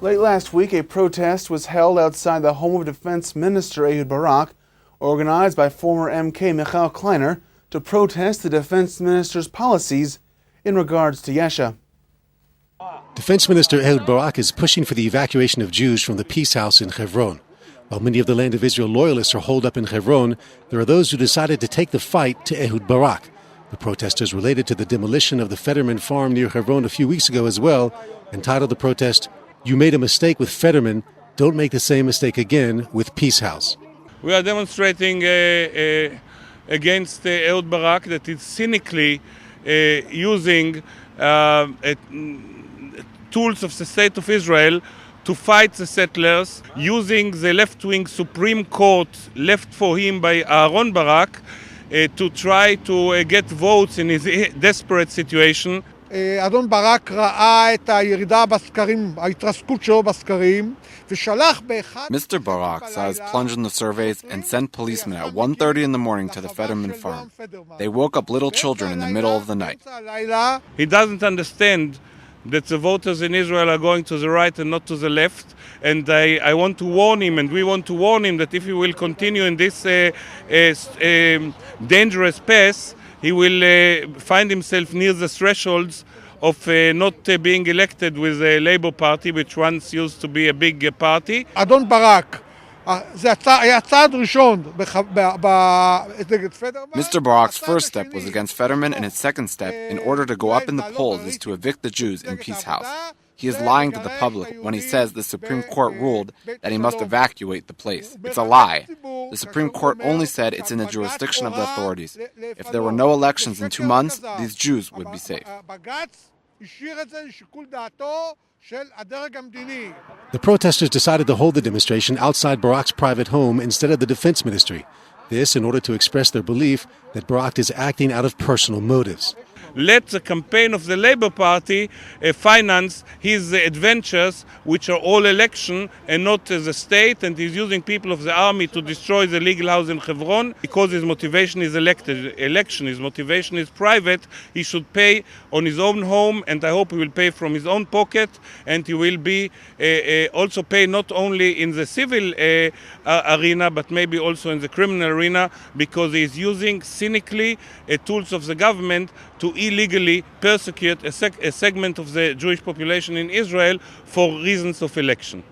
Late last week, a protest was held outside the home of Defense Minister Ehud Barak, organized by former MK Michael Kleiner, to protest the Defense Minister's policies in regards to YESHA. Defense Minister Ehud Barak is pushing for the evacuation of Jews from the Peace House in Hebron. While many of the Land of Israel loyalists are holed up in Hebron, there are those who decided to take the fight to Ehud Barak. The protesters related to the demolition of the Fetterman farm near Hebron a few weeks ago as well, and titled the protest, "You made a mistake with Fetterman, don't make the same mistake again with Peace House." We are demonstrating against Ehud Barak that is cynically using tools of the State of Israel to fight the settlers, using the left-wing Supreme Court left for him by Arutz Barak to try to get votes in his desperate situation. אדון ברק ראה את הירידה בסקרים, ההתרסקות שלו בסקרים, ושלח באחד... Mr. Barak saw his plunge in the surveys and sent policemen at 1:30 in the morning to the Fetterman farm. They woke up little children in the middle of the night. He doesn't understand that the voters in Israel are going to the right and not to the left. And I want to warn him, and we want to warn him, that if he will continue in this dangerous path, he will find himself near the thresholds of not being elected with the Labour Party, which once used to be a big party. אדון ברק, זה היה צעד ראשון נגד פדרמן. Mr. Barak's first step was against Fetterman, and his second step, in order to go up in the polls, is to evict the Jews in Peace House. He is lying to the public when he says the Supreme Court ruled that he must evacuate the place. It's a lie. The Supreme Court only said it's in the jurisdiction of the authorities. If there were no elections in 2 months, these Jews would be safe. The protesters decided to hold the demonstration outside Barak's private home instead of the Defense Ministry. This in order to express their belief that Barak is acting out of personal motives. Let the campaign of the Labour Party finance his adventures, which are all election and not the state, and he's using people of the army to destroy the legal house in Hebron because his motivation is election. His motivation is private. He should pay on his own home, and I hope he will pay from his own pocket, and he will be also pay not only in the civil arena, but maybe also in the criminal arena, because he is using cynically tools of the government to illegally persecute a segment of the Jewish population in Israel for reasons of election.